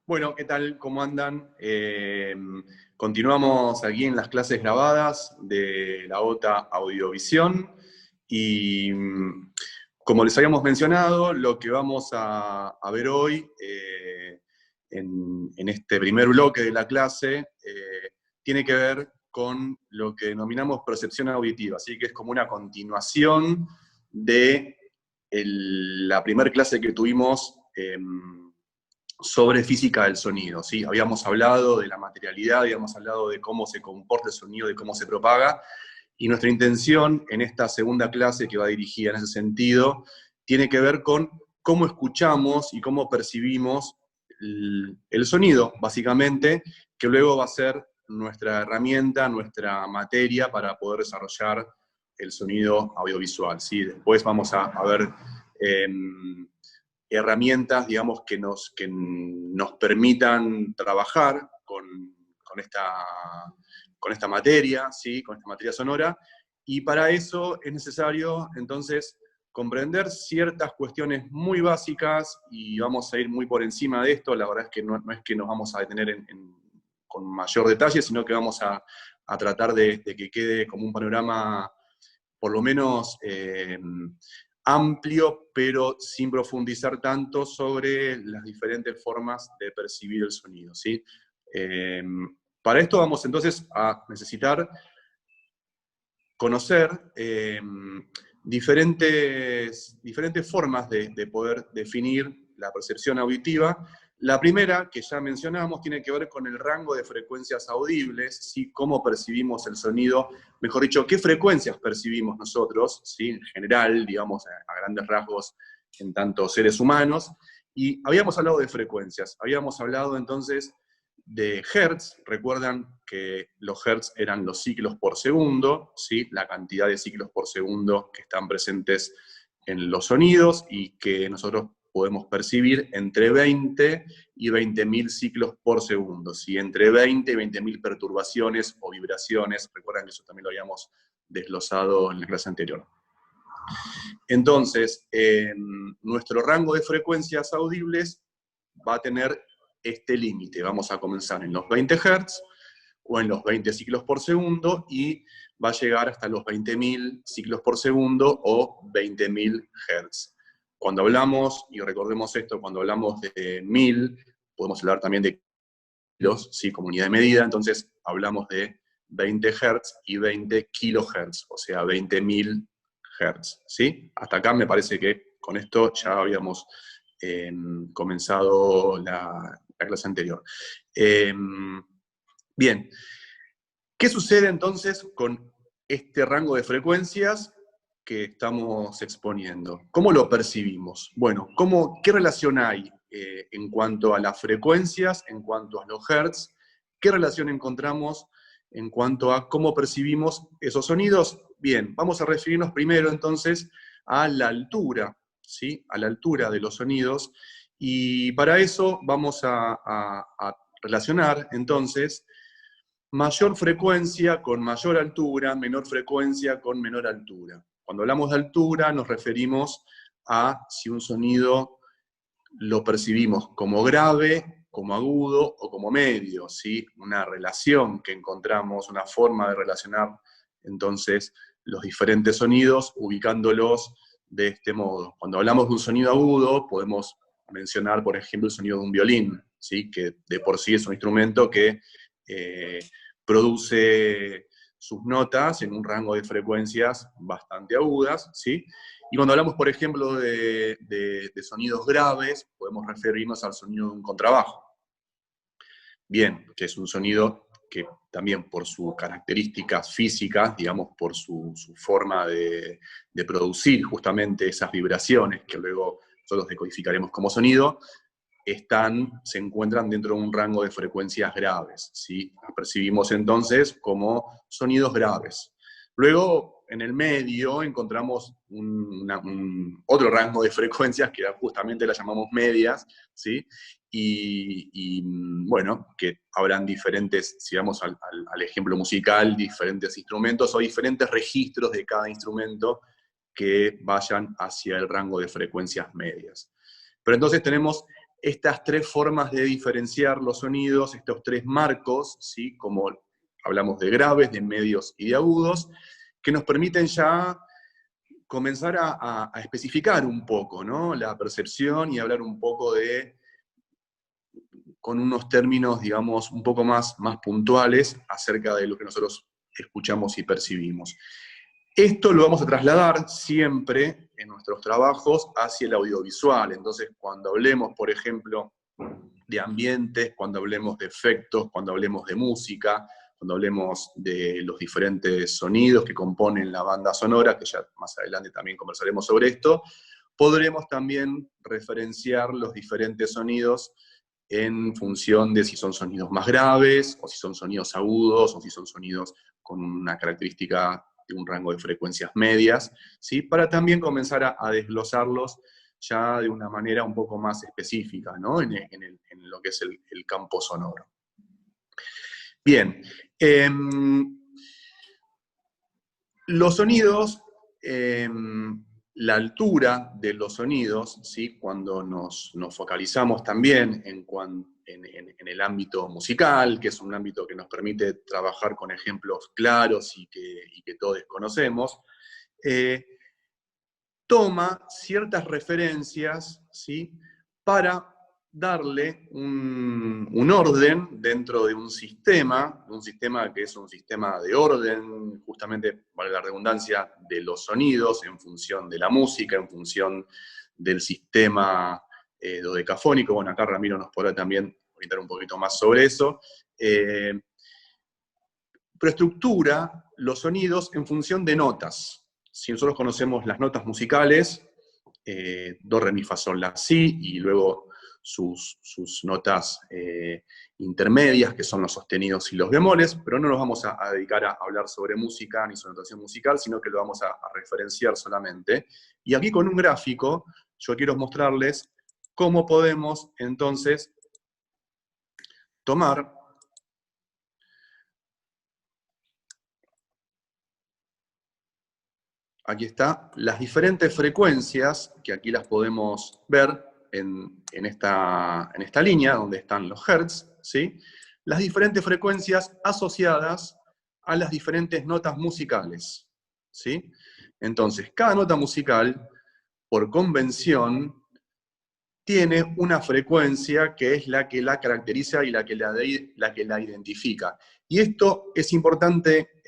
Bueno, ¿qué tal? ¿Cómo andan? Continuamos aquí en las clases grabadas de la OTA Audiovisión y como les habíamos mencionado, lo que vamos a ver hoy en este primer bloque de la clase tiene que ver con lo que denominamos percepción auditiva, así que es como una continuación de la primera clase que tuvimos sobre física del sonido, ¿sí? Habíamos hablado de la materialidad, habíamos hablado de cómo se comporta el sonido, de cómo se propaga, y nuestra intención en esta segunda clase que va dirigida en ese sentido, tiene que ver con cómo escuchamos y cómo percibimos el sonido, básicamente, que luego va a ser nuestra herramienta, nuestra materia para poder desarrollar el sonido audiovisual, ¿sí? Después vamos a ver herramientas, digamos, que nos permitan trabajar con esta materia, ¿sí? Con esta materia sonora, y para eso es necesario, entonces, comprender ciertas cuestiones muy básicas, y vamos a ir muy por encima de esto. La verdad es que no es que nos vamos a detener con mayor detalle, sino que vamos a tratar de que quede como un panorama por lo menos amplio, pero sin profundizar tanto sobre las diferentes formas de percibir el sonido, ¿sí? Para esto vamos entonces a necesitar conocer diferentes formas de poder definir la percepción auditiva. La primera, que ya mencionamos, tiene que ver con el rango de frecuencias audibles, ¿sí? Cómo percibimos el sonido, mejor dicho, qué frecuencias percibimos nosotros, ¿sí? En general, digamos, a grandes rasgos, en tanto seres humanos. Y habíamos hablado de frecuencias, habíamos hablado entonces de hertz. Recuerdan que los hertz eran los ciclos por segundo, ¿sí? La cantidad de ciclos por segundo que están presentes en los sonidos y que nosotros podemos percibir entre 20 y 20.000 ciclos por segundo, ¿sí? Entre 20 y 20.000 perturbaciones o vibraciones. Recuerdan que eso también lo habíamos desglosado en la clase anterior. Entonces, nuestro rango de frecuencias audibles va a tener este límite. Vamos a comenzar en los 20 Hz o en los 20 ciclos por segundo y va a llegar hasta los 20.000 ciclos por segundo o 20.000 Hz. Cuando hablamos, y recordemos esto, cuando hablamos de 1000, podemos hablar también de kilos, ¿sí? Como unidad de medida, entonces hablamos de 20 Hz y 20 kHz, o sea, 20.000 Hz, ¿sí? Hasta acá me parece que con esto ya habíamos comenzado la clase anterior. Bien, ¿qué sucede entonces con este rango de frecuencias que estamos exponiendo? ¿Cómo lo percibimos? Bueno, ¿qué relación hay en cuanto a las frecuencias, en cuanto a los hertz? ¿Qué relación encontramos en cuanto a cómo percibimos esos sonidos? Bien, vamos a referirnos primero entonces a la altura, ¿sí? A la altura de los sonidos, y para eso vamos a relacionar entonces mayor frecuencia con mayor altura, menor frecuencia con menor altura. Cuando hablamos de altura nos referimos a si un sonido lo percibimos como grave, como agudo o como medio, ¿sí? Una relación que encontramos, una forma de relacionar entonces los diferentes sonidos ubicándolos de este modo. Cuando hablamos de un sonido agudo podemos mencionar, por ejemplo, el sonido de un violín, ¿sí? Que de por sí es un instrumento que produce sus notas en un rango de frecuencias bastante agudas, ¿sí? Y cuando hablamos, por ejemplo, de sonidos graves, podemos referirnos al sonido de un contrabajo. Bien, que es un sonido que también por sus características físicas, digamos, por su forma de producir justamente esas vibraciones que luego nosotros decodificaremos como sonido, se encuentran dentro de un rango de frecuencias graves, ¿sí? Las percibimos entonces como sonidos graves. Luego, en el medio, encontramos otro rango de frecuencias que justamente las llamamos medias, ¿sí? Y bueno, que habrán diferentes, si vamos al ejemplo musical, diferentes instrumentos o diferentes registros de cada instrumento que vayan hacia el rango de frecuencias medias. Pero entonces tenemos estas tres formas de diferenciar los sonidos, estos tres marcos, ¿sí? Como hablamos de graves, de medios y de agudos, que nos permiten ya comenzar a especificar un poco, ¿no? La percepción y hablar un poco con unos términos, digamos, un poco más puntuales acerca de lo que nosotros escuchamos y percibimos. Esto lo vamos a trasladar siempre en nuestros trabajos hacia el audiovisual. Entonces, cuando hablemos, por ejemplo, de ambientes, cuando hablemos de efectos, cuando hablemos de música, cuando hablemos de los diferentes sonidos que componen la banda sonora, que ya más adelante también conversaremos sobre esto, podremos también referenciar los diferentes sonidos en función de si son sonidos más graves, o si son sonidos agudos, o si son sonidos con una característica de un rango de frecuencias medias, ¿sí? Para también comenzar a desglosarlos ya de una manera un poco más específica, ¿no? En lo que es el campo sonoro. Bien, los sonidos, la altura de los sonidos, ¿sí? Cuando nos focalizamos también en el ámbito musical, que es un ámbito que nos permite trabajar con ejemplos claros y que todos conocemos, toma ciertas referencias, ¿sí? Para darle un orden dentro de un sistema que es un sistema de orden, justamente, vale la redundancia, de los sonidos en función de la música, en función del sistema dodecafónico. Bueno, acá Ramiro nos podrá también orientar un poquito más sobre eso. Pero estructura los sonidos en función de notas. Si nosotros conocemos las notas musicales, do, re, mi, fa, sol, la, si, y luego sus notas intermedias, que son los sostenidos y los bemoles, pero no nos vamos a dedicar a hablar sobre música ni sobre notación musical, sino que lo vamos a referenciar solamente. Y aquí con un gráfico, yo quiero mostrarles cómo podemos entonces tomar aquí está, las diferentes frecuencias, que aquí las podemos ver en esta línea, donde están los hertz, ¿sí? Las diferentes frecuencias asociadas a las diferentes notas musicales, ¿sí? Entonces, cada nota musical, por convención, tiene una frecuencia que es la que la caracteriza y la que la identifica. Y esto es importante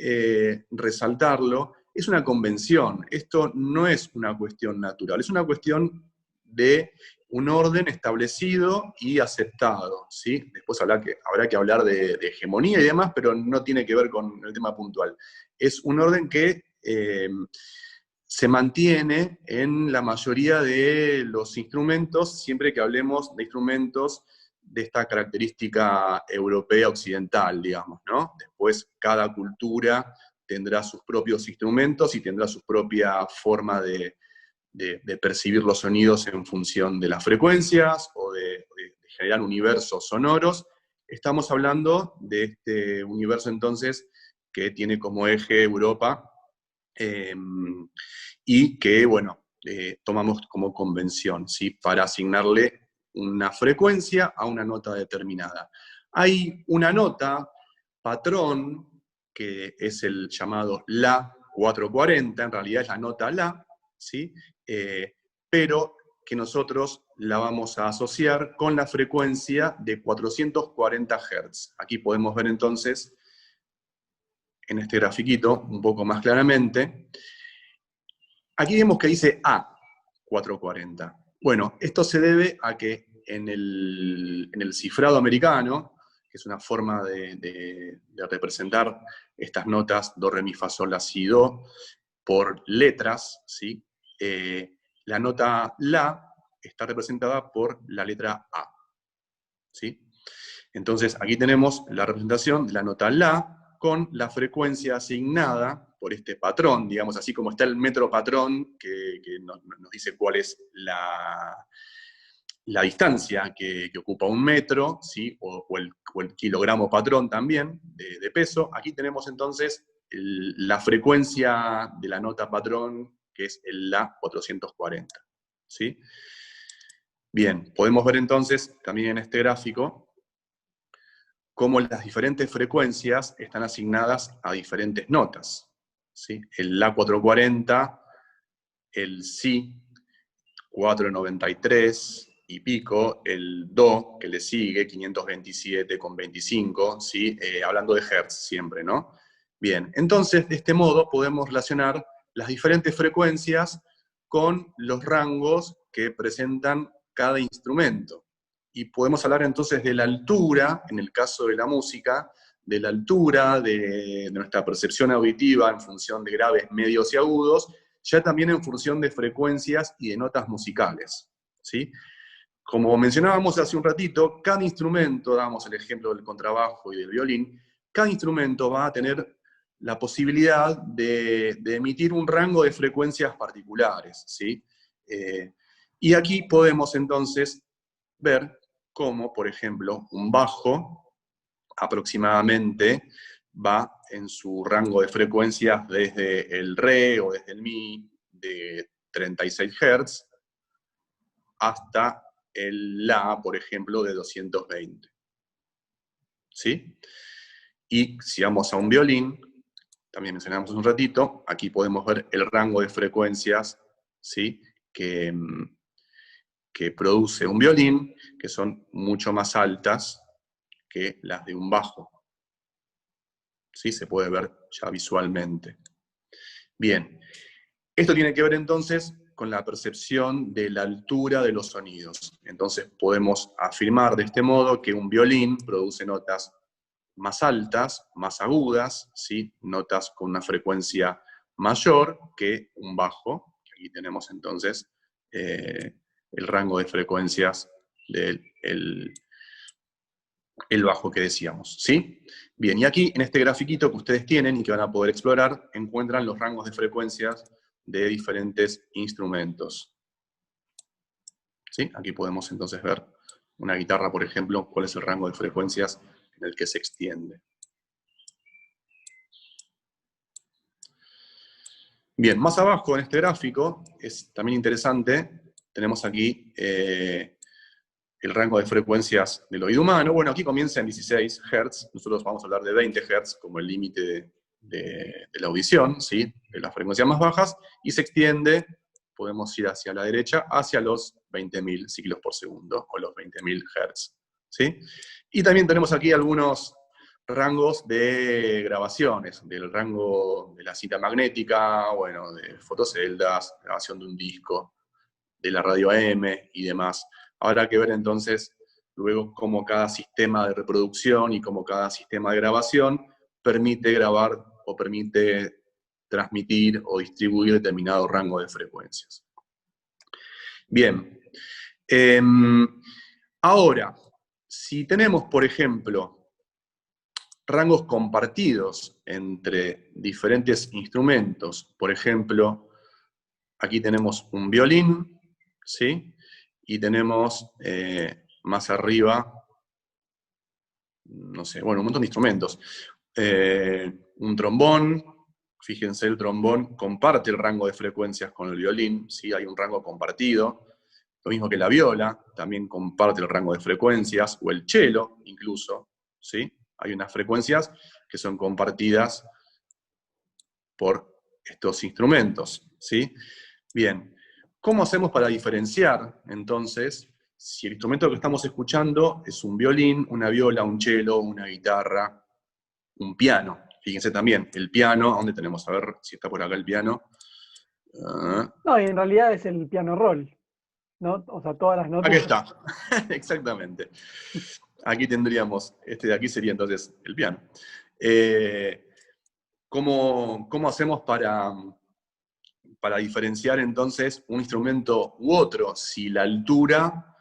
resaltarlo, es una convención, esto no es una cuestión natural, es una cuestión de un orden establecido y aceptado, ¿sí? Después habrá que hablar de hegemonía y demás, pero no tiene que ver con el tema puntual. Es un orden que se mantiene en la mayoría de los instrumentos, siempre que hablemos de instrumentos de esta característica europea occidental, digamos, ¿no? Después cada cultura tendrá sus propios instrumentos y tendrá su propia forma de percibir los sonidos en función de las frecuencias o de generar universos sonoros. Estamos hablando de este universo entonces que tiene como eje Europa, y que, bueno, tomamos como convención, ¿sí? Para asignarle una frecuencia a una nota determinada. Hay una nota patrón, que es el llamado La 440, en realidad es la nota La, ¿sí? Pero que nosotros la vamos a asociar con la frecuencia de 440 Hz. Aquí podemos ver entonces, en este grafiquito, un poco más claramente. Aquí vemos que dice A440. Bueno, esto se debe a que en el cifrado americano, que es una forma de representar estas notas do, re, mi, fa, sol, la, si, do, por letras, ¿sí? La nota La está representada por la letra A, ¿sí? Entonces, aquí tenemos la representación de la nota La con la frecuencia asignada por este patrón, digamos, así como está el metro patrón, que nos dice cuál es la distancia que ocupa un metro, ¿sí? o el kilogramo patrón también de peso. Aquí tenemos entonces la frecuencia de la nota patrón, que es el La 440, ¿sí? Bien, podemos ver entonces también en este gráfico cómo las diferentes frecuencias están asignadas a diferentes notas, ¿sí? El La440, el Si 493 y pico, el Do que le sigue, 527,25, ¿sí? Hablando de hertz siempre, ¿no? Bien, entonces de este modo podemos relacionar las diferentes frecuencias con los rangos que presentan cada instrumento. Y podemos hablar entonces de la altura, en el caso de la música, de la altura de nuestra percepción auditiva en función de graves, medios y agudos, ya también en función de frecuencias y de notas musicales, ¿sí? Como mencionábamos hace un ratito, cada instrumento, damos el ejemplo del contrabajo y del violín, cada instrumento va a tener la posibilidad de emitir un rango de frecuencias particulares, ¿sí? Y aquí podemos entonces ver cómo, por ejemplo, un bajo aproximadamente va en su rango de frecuencias desde el re o desde el mi de 36 Hz hasta el la, por ejemplo, de 220. ¿Sí? Y si vamos a un violín, también mencionamos un ratito, aquí podemos ver el rango de frecuencias, ¿sí? que produce un violín, que son mucho más altas que las de un bajo. ¿Sí? Se puede ver ya visualmente. Bien, esto tiene que ver entonces con la percepción de la altura de los sonidos. Entonces podemos afirmar de este modo que un violín produce notas más altas, más agudas, ¿sí? Notas con una frecuencia mayor que un bajo. Aquí tenemos entonces el rango de frecuencias del el bajo que decíamos, ¿sí? Bien, y aquí en este grafiquito que ustedes tienen y que van a poder explorar, encuentran los rangos de frecuencias de diferentes instrumentos. ¿Sí? Aquí podemos entonces ver una guitarra, por ejemplo, cuál es el rango de frecuencias en el que se extiende. Bien, más abajo en este gráfico, es también interesante, tenemos aquí el rango de frecuencias del oído humano. Bueno, aquí comienza en 16 Hz, nosotros vamos a hablar de 20 Hz como el límite de la audición, ¿sí? De las frecuencias más bajas, y se extiende, podemos ir hacia la derecha, hacia los 20.000 ciclos por segundo, o los 20.000 Hz, ¿sí? Y también tenemos aquí algunos rangos de grabaciones, del rango de la cinta magnética, bueno, de fotoceldas, grabación de un disco, de la radio AM y demás. Habrá que ver entonces luego cómo cada sistema de reproducción y cómo cada sistema de grabación permite grabar o permite transmitir o distribuir determinado rango de frecuencias. Bien. Ahora, si tenemos, por ejemplo, rangos compartidos entre diferentes instrumentos, por ejemplo, aquí tenemos un violín, ¿sí? Y tenemos más arriba, no sé, bueno, un montón de instrumentos. Un trombón, fíjense, el trombón comparte el rango de frecuencias con el violín, ¿sí? Hay un rango compartido. Lo mismo que la viola, también comparte el rango de frecuencias, o el cello, incluso, ¿sí? Hay unas frecuencias que son compartidas por estos instrumentos, ¿sí? Bien, ¿cómo hacemos para diferenciar, entonces, si el instrumento que estamos escuchando es un violín, una viola, un cello, una guitarra, un piano? Fíjense también, el piano, ¿dónde tenemos? A ver si está por acá el piano. No, y en realidad es el piano roll, ¿no? O sea, todas las Aquí notas. está, exactamente. Aquí tendríamos, este de aquí sería entonces el piano. ¿Cómo hacemos para diferenciar entonces un instrumento u otro, si la altura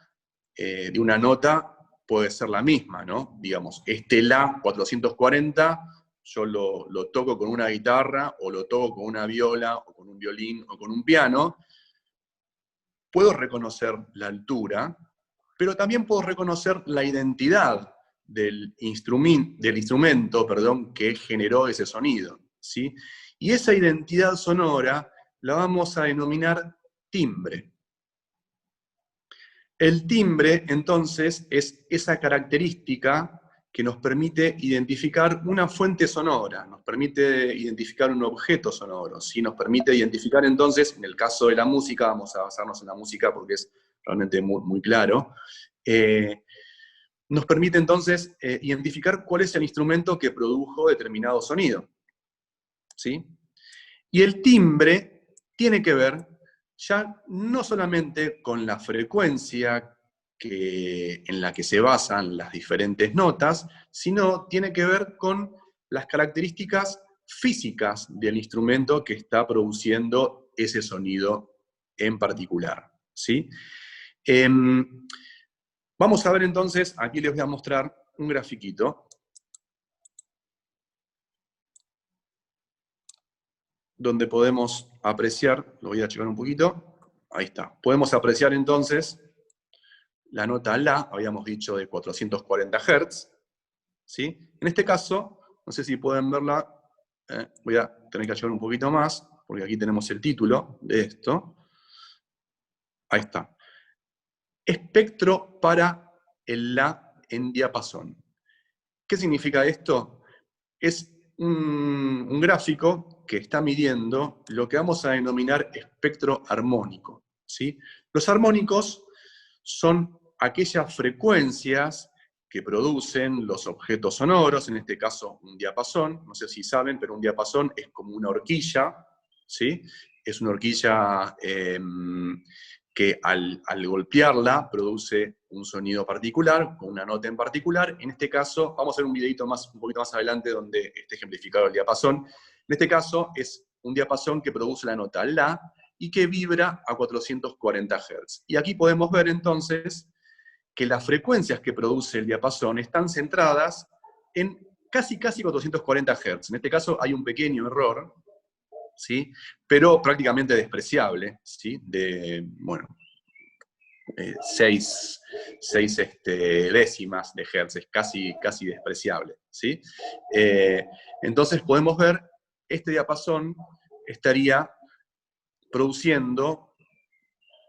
de una nota puede ser la misma, ¿no? Digamos, este La 440, yo lo toco con una guitarra, o lo toco con una viola, o con un violín, o con un piano, puedo reconocer la altura, pero también puedo reconocer la identidad del instrumento, que generó ese sonido, ¿sí? Y esa identidad sonora la vamos a denominar timbre. El timbre, entonces, es esa característica que nos permite identificar una fuente sonora, nos permite identificar un objeto sonoro, ¿sí? Nos permite identificar entonces, en el caso de la música, vamos a basarnos en la música porque es realmente muy, muy claro, nos permite entonces identificar cuál es el instrumento que produjo determinado sonido, ¿sí? Y el timbre tiene que ver ya no solamente con la frecuencia en la que se basan las diferentes notas, sino tiene que ver con las características físicas del instrumento que está produciendo ese sonido en particular, ¿sí? Vamos a ver entonces, aquí les voy a mostrar un grafiquito donde podemos apreciar, lo voy a checar un poquito, ahí está. Podemos apreciar entonces la nota La, habíamos dicho de 440 Hz, ¿sí? En este caso, no sé si pueden verla, voy a tener que ayudar un poquito más, porque aquí tenemos el título de esto. Ahí está. Espectro para el La en diapasón. ¿Qué significa esto? Es un gráfico que está midiendo lo que vamos a denominar espectro armónico, ¿sí? Los armónicos son aquellas frecuencias que producen los objetos sonoros, en este caso un diapasón, no sé si saben, pero un diapasón es como una horquilla, ¿sí? Es una horquilla que al golpearla produce un sonido particular, con una nota en particular. En este caso, vamos a ver un videito un poquito más adelante donde esté ejemplificado el diapasón. En este caso es un diapasón que produce la nota La y que vibra a 440 Hz. Y aquí podemos ver entonces que las frecuencias que produce el diapasón están centradas en casi 440 Hz. En este caso hay un pequeño error, ¿sí? Pero prácticamente despreciable, ¿sí? De, bueno, 6 décimas de Hertz, es casi despreciable, ¿sí? Entonces podemos ver, este diapasón estaría produciendo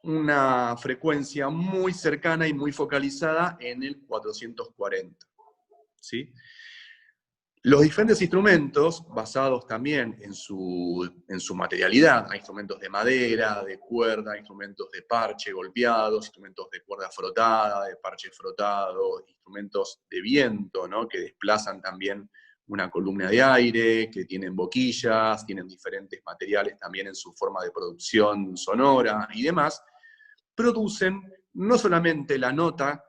una frecuencia muy cercana y muy focalizada en el 440, ¿sí? Los diferentes instrumentos, basados también en su materialidad, hay instrumentos de madera, de cuerda, instrumentos de parche golpeados, instrumentos de cuerda frotada, de parche frotado, instrumentos de viento, ¿no? Que desplazan también una columna de aire, que tienen boquillas, tienen diferentes materiales también en su forma de producción sonora y demás, producen no solamente la nota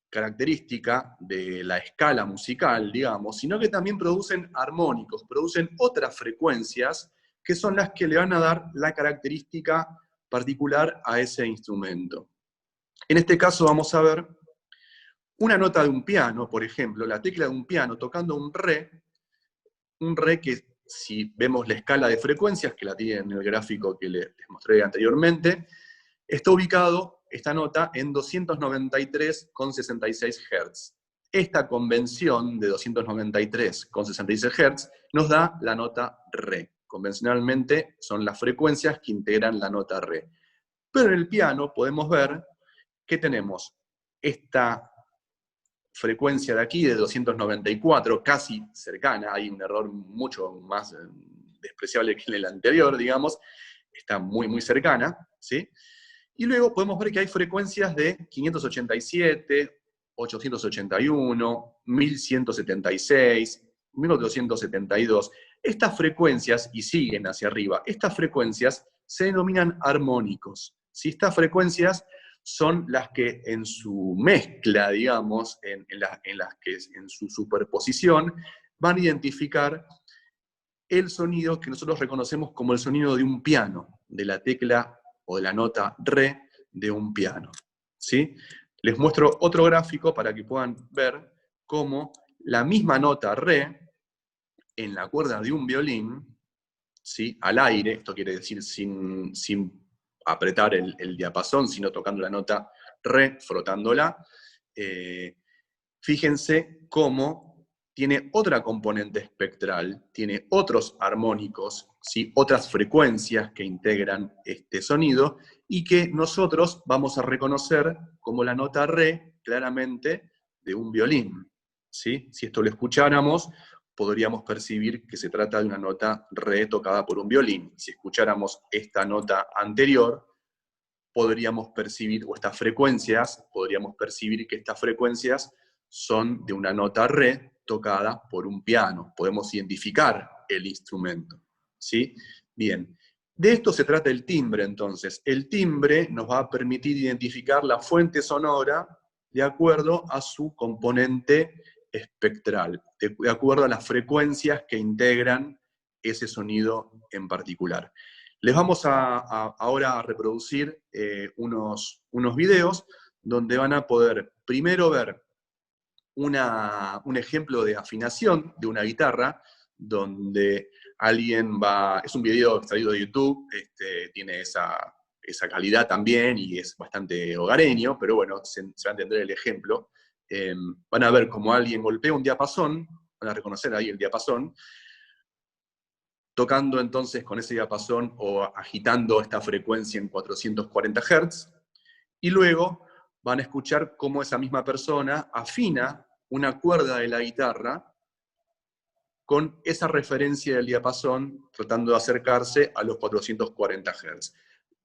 característica de la escala musical, digamos, sino que también producen armónicos, producen otras frecuencias que son las que le van a dar la característica particular a ese instrumento. En este caso vamos a ver una nota de un piano, por ejemplo, la tecla de un piano tocando un re que si vemos la escala de frecuencias, que la tienen en el gráfico que les mostré anteriormente, está ubicado esta nota en 293,66 Hz. Esta convención de 293,66 Hz nos da la nota Re. Convencionalmente son las frecuencias que integran la nota Re. Pero en el piano podemos ver que tenemos esta frecuencia de aquí de 294, casi cercana, hay un error mucho más despreciable que en el anterior, digamos, está muy, muy cercana, ¿sí? Y luego podemos ver que hay frecuencias de 587, 881, 1176, 1272. Estas frecuencias, y siguen hacia arriba, estas frecuencias se denominan armónicos. Si estas frecuencias son las que en su mezcla, digamos, en las que en su superposición, van a identificar el sonido que nosotros reconocemos como el sonido de un piano, de la tecla o de la nota Re de un piano, ¿sí? Les muestro otro gráfico para que puedan ver cómo la misma nota Re en la cuerda de un violín, ¿sí? Al aire, esto quiere decir sin apretar el diapasón, sino tocando la nota Re, frotándola, fíjense cómo tiene otra componente espectral, tiene otros armónicos, ¿sí? Otras frecuencias que integran este sonido, y que nosotros vamos a reconocer como la nota re claramente de un violín. ¿Sí? Si esto lo escucháramos, podríamos percibir que se trata de una nota re tocada por un violín. Si escucháramos esta nota anterior, podríamos percibir, o estas frecuencias, podríamos percibir que estas frecuencias son de una nota re tocada por un piano. Podemos identificar el instrumento. ¿Sí? Bien. De esto se trata el timbre, entonces. El timbre nos va a permitir identificar la fuente sonora de acuerdo a su componente espectral, de acuerdo a las frecuencias que integran ese sonido en particular. Les vamos ahora a reproducir unos videos donde van a poder primero ver un ejemplo de afinación de una guitarra, donde alguien va, es un video extraído de YouTube, tiene esa calidad también y es bastante hogareño, pero bueno, se va a entender el ejemplo. Van a ver cómo alguien golpea un diapasón, van a reconocer ahí el diapasón, tocando entonces con ese diapasón o agitando esta frecuencia en 440 Hz, y luego van a escuchar cómo esa misma persona afina una cuerda de la guitarra con esa referencia del diapasón, tratando de acercarse a los 440 Hz.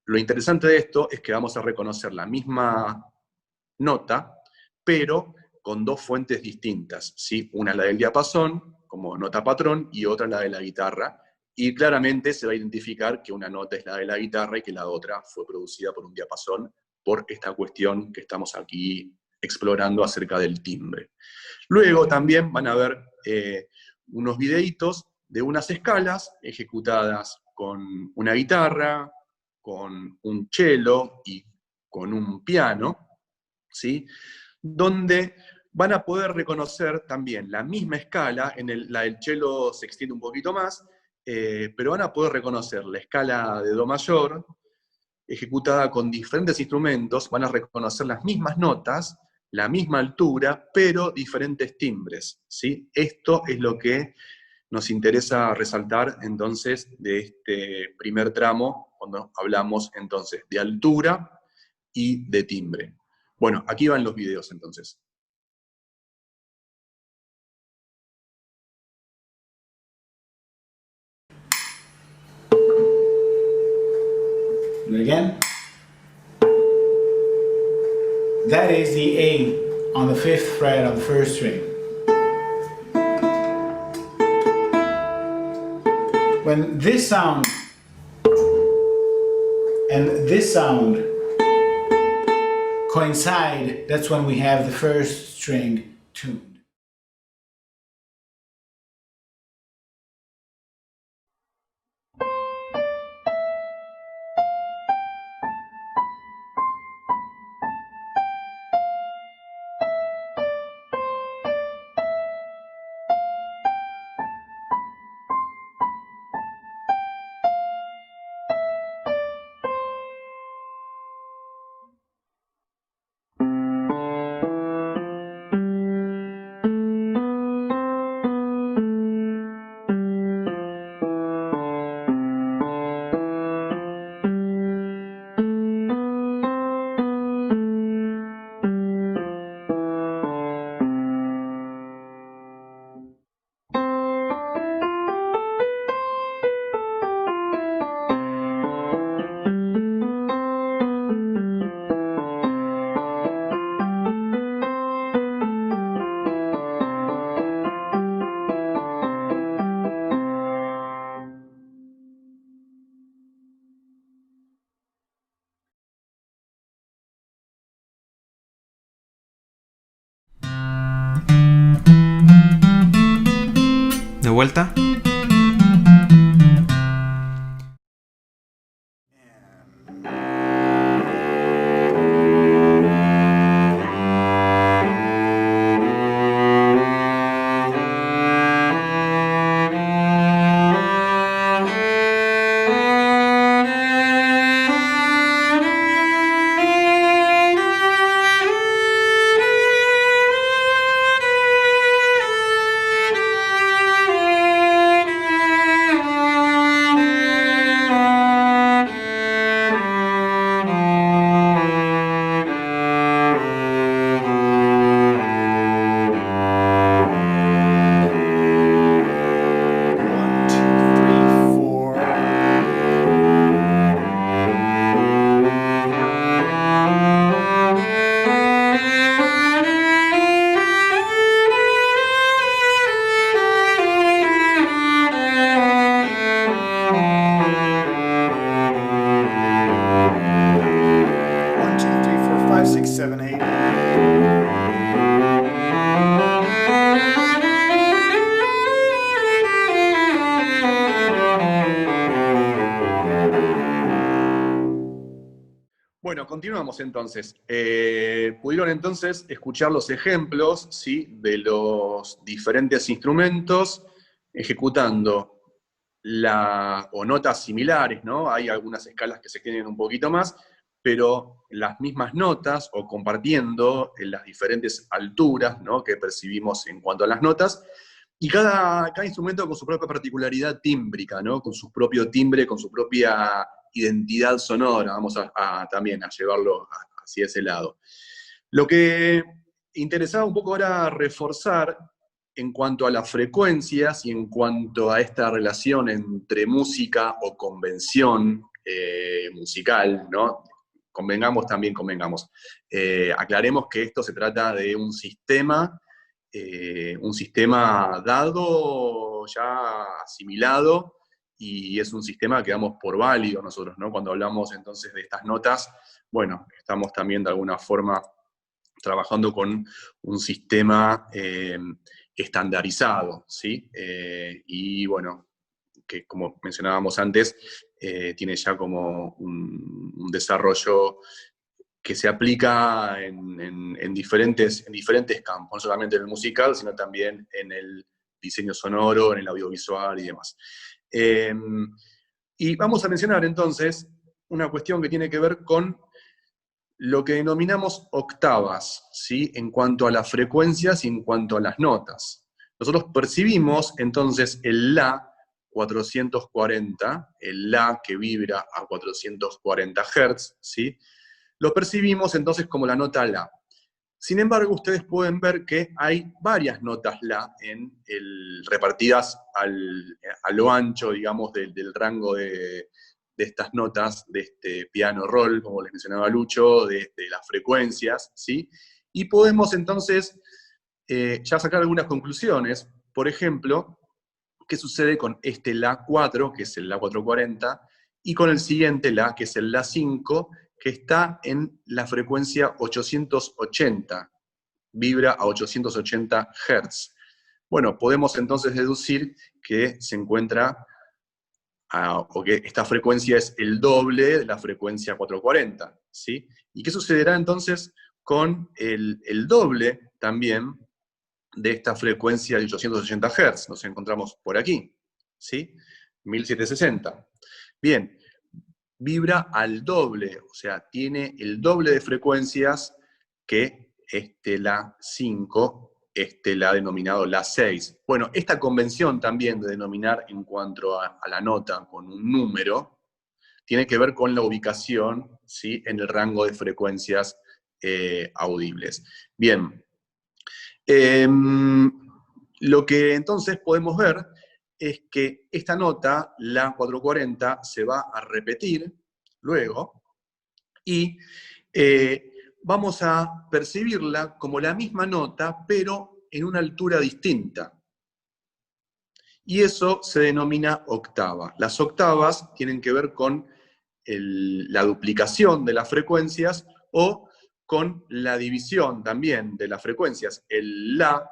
Lo interesante de esto es que vamos a reconocer la misma nota, pero con dos fuentes distintas, ¿sí? Una la del diapasón, como nota patrón, y otra la de la guitarra, y claramente se va a identificar que una nota es la de la guitarra y que la otra fue producida por un diapasón, por esta cuestión que estamos aquí explorando acerca del timbre. Luego también van a ver unos videitos de unas escalas ejecutadas con una guitarra, con un cello y con un piano, ¿sí? Donde van a poder reconocer también la misma escala, la del cello se extiende un poquito más, pero van a poder reconocer la escala de do mayor, ejecutada con diferentes instrumentos, van a reconocer las mismas notas, la misma altura, pero diferentes timbres, ¿sí? Esto es lo que nos interesa resaltar entonces de este primer tramo, cuando hablamos entonces de altura y de timbre. Bueno, aquí van los videos entonces. Do it again. That is the A on the 5th fret of the 1st string. When this sound and this sound coincide, that's when we have the 1st string tuned. De vuelta. continuamos entonces. Pudieron entonces escuchar los ejemplos, ¿sí?, de los diferentes instrumentos ejecutando o notas similares, ¿no? Hay algunas escalas que se tienen un poquito más, pero las mismas notas o compartiendo en las diferentes alturas, ¿no?, que percibimos en cuanto a las notas, y cada instrumento con su propia particularidad tímbrica, ¿no?, con su propio timbre, con su propia identidad sonora. Vamos también a llevarlo hacia ese lado. Lo que interesaba un poco ahora reforzar en cuanto a las frecuencias y en cuanto a esta relación entre música o convención musical, ¿no? Convengamos. Aclaremos que esto se trata de un sistema dado, ya asimilado, y es un sistema que damos por válido nosotros, ¿no? Cuando hablamos entonces de estas notas, bueno, estamos también de alguna forma trabajando con un sistema estandarizado, ¿sí? Y bueno, que como mencionábamos antes, tiene ya como un desarrollo que se aplica en diferentes campos, no solamente en el musical, sino también en el diseño sonoro, en el audiovisual y demás. Y vamos a mencionar entonces una cuestión que tiene que ver con lo que denominamos octavas, ¿sí?, en cuanto a las frecuencias y en cuanto a las notas. Nosotros percibimos entonces el La 440, el La que vibra a 440 Hz, ¿sí? Lo percibimos entonces como la nota La. Sin embargo, ustedes pueden ver que hay varias notas La repartidas a lo ancho, digamos, del rango de estas notas, de este piano roll, como les mencionaba Lucho, de las frecuencias, ¿sí? Y podemos entonces ya sacar algunas conclusiones. Por ejemplo, ¿qué sucede con este La 4, que es el La 440, y con el siguiente La, que es el La 5, que está en la frecuencia 880, vibra a 880 Hz? Bueno, podemos entonces deducir que se encuentra, o que esta frecuencia es el doble de la frecuencia 440, ¿sí? ¿Y qué sucederá entonces con el doble también de esta frecuencia de 880 Hz? Nos encontramos por aquí, ¿sí? 1760. Bien, vibra al doble, o sea, tiene el doble de frecuencias que este La 5, este La denominado La 6. Bueno, esta convención también de denominar en cuanto a la nota con un número, tiene que ver con la ubicación, ¿sí?, en el rango de frecuencias audibles. Bien, lo que entonces podemos ver es que esta nota, La 440, se va a repetir luego, y vamos a percibirla como la misma nota, pero en una altura distinta. Y eso se denomina octava. Las octavas tienen que ver con la duplicación de las frecuencias o con la división también de las frecuencias. El La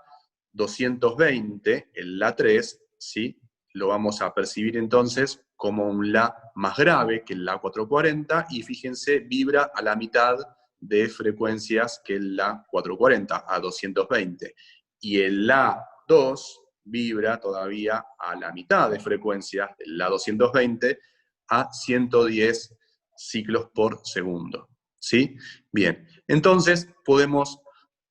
220, el La 3, ¿sí?, lo vamos a percibir entonces como un La más grave que el La 440, y fíjense, vibra a la mitad de frecuencias que el La 440, a 220. Y el La 2 vibra todavía a la mitad de frecuencias del La 220, a 110 ciclos por segundo, ¿sí? Bien, entonces podemos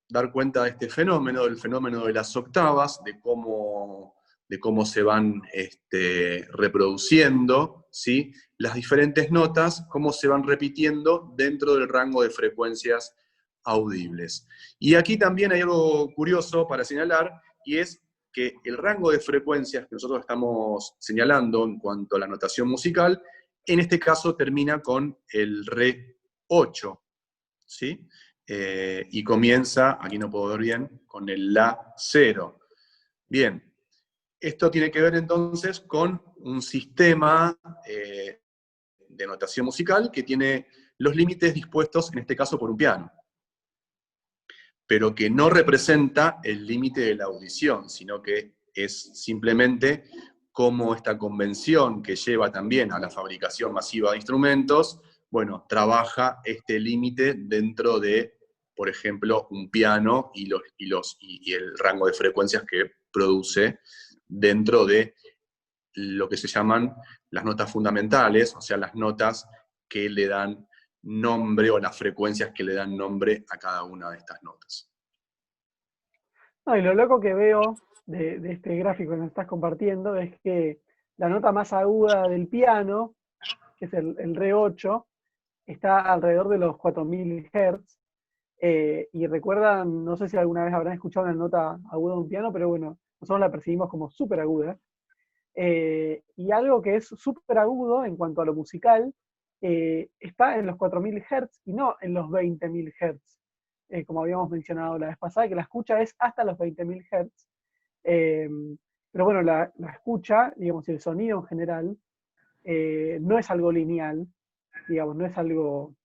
dar cuenta de este fenómeno, del fenómeno de las octavas, de cómo se van reproduciendo, ¿sí?, las diferentes notas, cómo se van repitiendo dentro del rango de frecuencias audibles. Y aquí también hay algo curioso para señalar, y es que el rango de frecuencias que nosotros estamos señalando en cuanto a la notación musical, en este caso termina con el Re 8, ¿sí? Y comienza, aquí no puedo ver bien, con el La 0. Bien, esto tiene que ver entonces con un sistema de notación musical que tiene los límites dispuestos, en este caso, por un piano, pero que no representa el límite de la audición, sino que es simplemente como esta convención que lleva también a la fabricación masiva de instrumentos bueno, trabaja este límite dentro de, por ejemplo, un piano y el rango de frecuencias que produce dentro de lo que se llaman las notas fundamentales, o sea, las notas que le dan nombre o las frecuencias que le dan nombre a cada una de estas notas. No, y lo loco que veo de este gráfico que nos estás compartiendo es que la nota más aguda del piano, que es el re 8, está alrededor de los 4000 Hz. Y recuerdan, no sé si alguna vez habrán escuchado una nota aguda de un piano, pero bueno, nosotros la percibimos como súper aguda. Y algo que es súper agudo en cuanto a lo musical, está en los 4000 Hz y no en los 20000 Hz, como habíamos mencionado la vez pasada, que la escucha es hasta los 20000 Hz. Eh, pero bueno, la escucha, digamos, y el sonido en general, no es algo lineal, digamos, no es algo...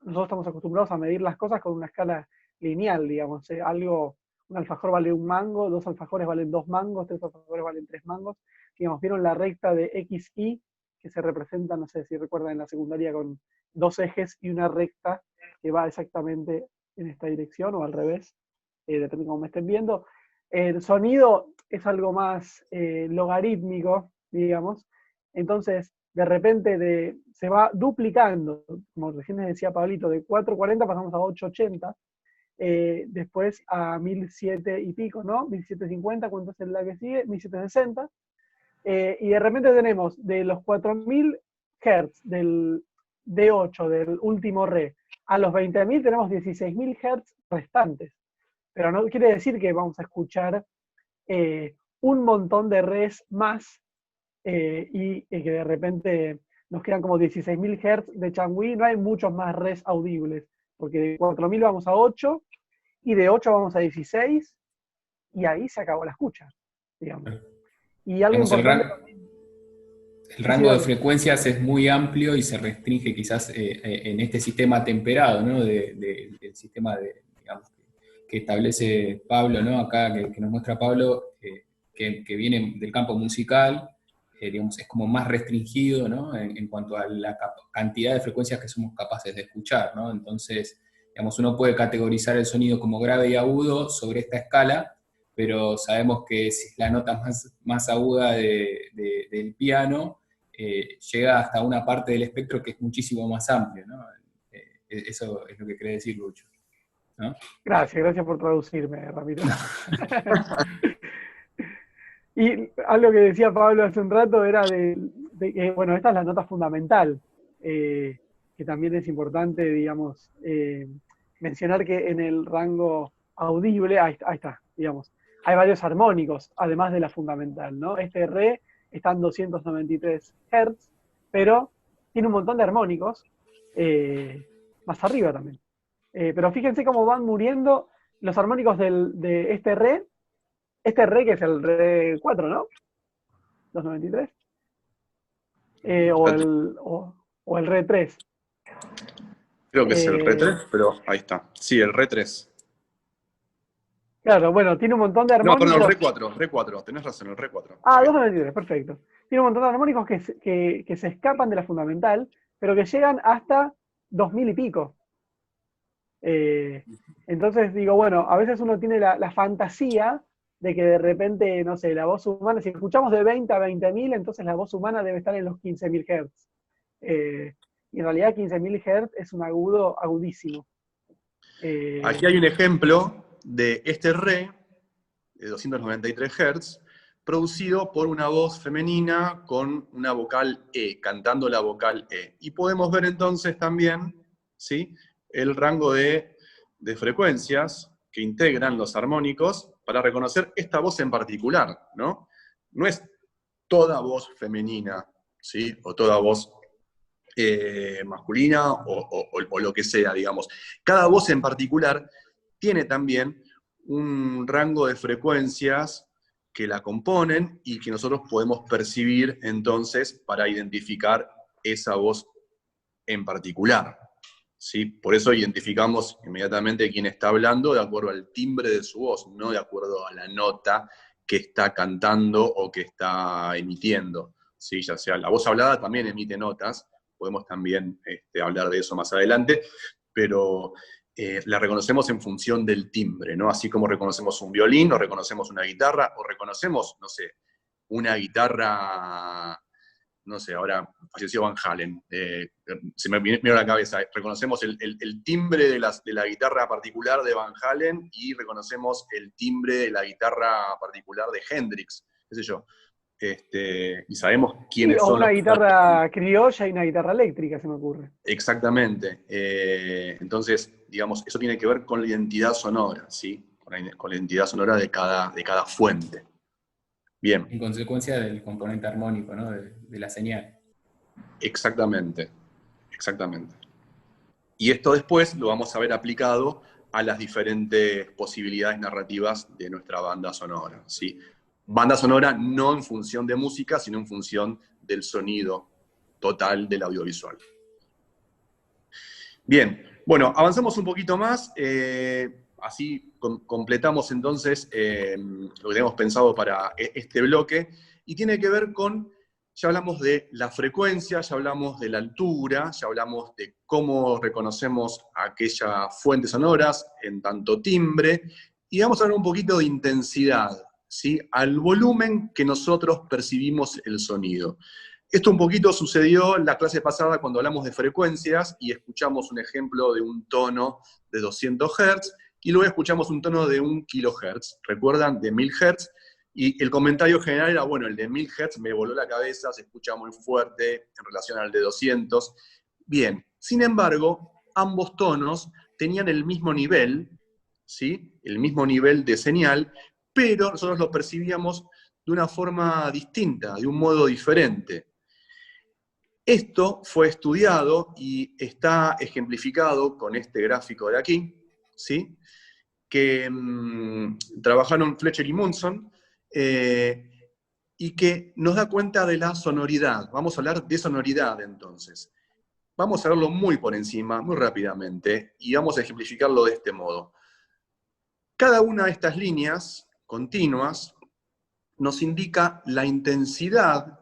nosotros estamos acostumbrados a medir las cosas con una escala lineal, digamos, un alfajor vale un mango, 2 alfajores valen 2 mangos, 3 alfajores valen 3 mangos. Digamos, vieron la recta de X, Y, que se representa, no sé si recuerdan en la secundaria, con 2 ejes y una recta que va exactamente en esta dirección o al revés, depende de cómo me estén viendo. El sonido es algo más logarítmico, digamos, entonces de repente se va duplicando, como recién les decía Pablito, de 440 pasamos a 880, después a 1007 y pico, ¿no? 1750, ¿cuánto es la que sigue? 1760, y de repente tenemos de los 4000 Hz del D8, del último re, a los 20000 tenemos 16000 Hz restantes. Pero no quiere decir que vamos a escuchar un montón de res más y que de repente nos quedan como 16000 Hz de changüí, no hay muchos más res audibles, porque de 4000 vamos a 8, y de 8 vamos a 16, y ahí se acabó la escucha, digamos. Y algo Digamos, importante... el rango de frecuencias es muy amplio y se restringe quizás en este sistema temperado, ¿no? Del sistema digamos, que establece Pablo, ¿no? Acá, que nos muestra Pablo, que viene del campo musical, digamos, es como más restringido, ¿no? En cuanto a la cantidad de frecuencias que somos capaces de escuchar, ¿no? Entonces, digamos, uno puede categorizar el sonido como grave y agudo sobre esta escala, pero sabemos que si es la nota más aguda del piano, llega hasta una parte del espectro que es muchísimo más amplio, ¿no? Eso es lo que quiere decir Lucho, ¿no? Gracias por traducirme, Ramiro. Y algo que decía Pablo hace un rato era de que, bueno, esta es la nota fundamental, que también es importante, digamos, mencionar que en el rango audible, ahí está, digamos, hay varios armónicos, además de la fundamental, ¿no? Este re está en 293 Hz, pero tiene un montón de armónicos, más arriba también. Pero fíjense cómo van muriendo los armónicos de este re que es el re 4, ¿no? 293. O el re 3. Creo que es el re 3, pero ahí está. Sí, el re 3. Claro, bueno, tiene un montón de armónicos. No, perdón, re 4, tenés razón, el re 4. Ah, 293, perfecto. Tiene un montón de armónicos que se escapan de la fundamental, pero que llegan hasta 2000 y pico. Entonces digo, bueno, a veces uno tiene la fantasía de que de repente, no sé, la voz humana, si escuchamos de 20 a 20.000, entonces la voz humana debe estar en los 15.000 Hz. Y en realidad 15.000 Hz es un agudo agudísimo. Aquí hay un ejemplo de este re, de 293 Hz, producido por una voz femenina con una vocal E, cantando la vocal E. Y podemos ver entonces también, ¿sí?, el rango de frecuencias que integran los armónicos para reconocer esta voz en particular, ¿no? No es toda voz femenina, ¿sí?, o toda voz masculina o lo que sea, digamos. Cada voz en particular tiene también un rango de frecuencias que la componen y que nosotros podemos percibir entonces para identificar esa voz en particular, ¿sí? Por eso identificamos inmediatamente quién está hablando de acuerdo al timbre de su voz, no de acuerdo a la nota que está cantando o que está emitiendo, ¿sí? Ya sea la voz hablada también emite notas, podemos también hablar de eso más adelante, pero la reconocemos en función del timbre, ¿no? Así como reconocemos un violín, o reconocemos una guitarra, o reconocemos, no sé, una guitarra, no sé, ahora falleció Van Halen, se me vino a la cabeza, reconocemos el timbre de la guitarra particular de Van Halen y reconocemos el timbre de la guitarra particular de Hendrix, qué sé yo. Y sabemos Sí, quiénes o son una los... guitarra criolla y una guitarra eléctrica, se me ocurre. Exactamente. Entonces, digamos, eso tiene que ver con la identidad sonora, ¿sí? Con la identidad sonora de cada fuente. Bien. En consecuencia del componente armónico, ¿no? De la señal. Exactamente. Exactamente. Y esto después lo vamos a ver aplicado a las diferentes posibilidades narrativas de nuestra banda sonora, ¿sí? Banda sonora no en función de música, sino en función del sonido total del audiovisual. Bien, bueno, avanzamos un poquito más, así completamos entonces lo que tenemos pensado para este bloque, y tiene que ver con, ya hablamos de la frecuencia, ya hablamos de la altura, ya hablamos de cómo reconocemos aquellas fuentes sonoras en tanto timbre, y vamos a hablar un poquito de intensidad, ¿sí? Al volumen que nosotros percibimos el sonido. Esto un poquito sucedió en la clase pasada cuando hablamos de frecuencias y escuchamos un ejemplo de un tono de 200 Hz y luego escuchamos un tono de 1 kHz, ¿recuerdan? De 1000 Hz. Y el comentario general era, bueno, el de 1000 Hz me voló la cabeza, se escucha muy fuerte en relación al de 200. Bien, sin embargo, ambos tonos tenían el mismo nivel, ¿sí? El mismo nivel de señal, pero nosotros lo percibíamos de una forma distinta, de un modo diferente. Esto fue estudiado y está ejemplificado con este gráfico de aquí, ¿sí? Que trabajaron Fletcher y Munson, y que nos da cuenta de la sonoridad. Vamos a hablar de sonoridad entonces. Vamos a verlo muy por encima, muy rápidamente, y vamos a ejemplificarlo de este modo. Cada una de estas líneas continuas nos indica la intensidad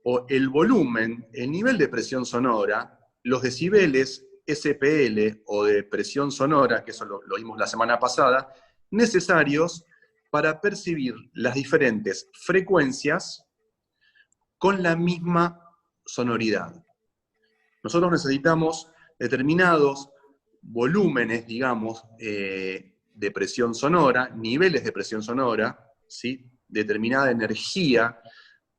o el volumen, el nivel de presión sonora, los decibeles SPL o de presión sonora, que eso lo vimos la semana pasada, necesarios para percibir las diferentes frecuencias con la misma sonoridad. Nosotros necesitamos determinados volúmenes, digamos, de presión sonora, niveles de presión sonora, ¿sí? Determinada energía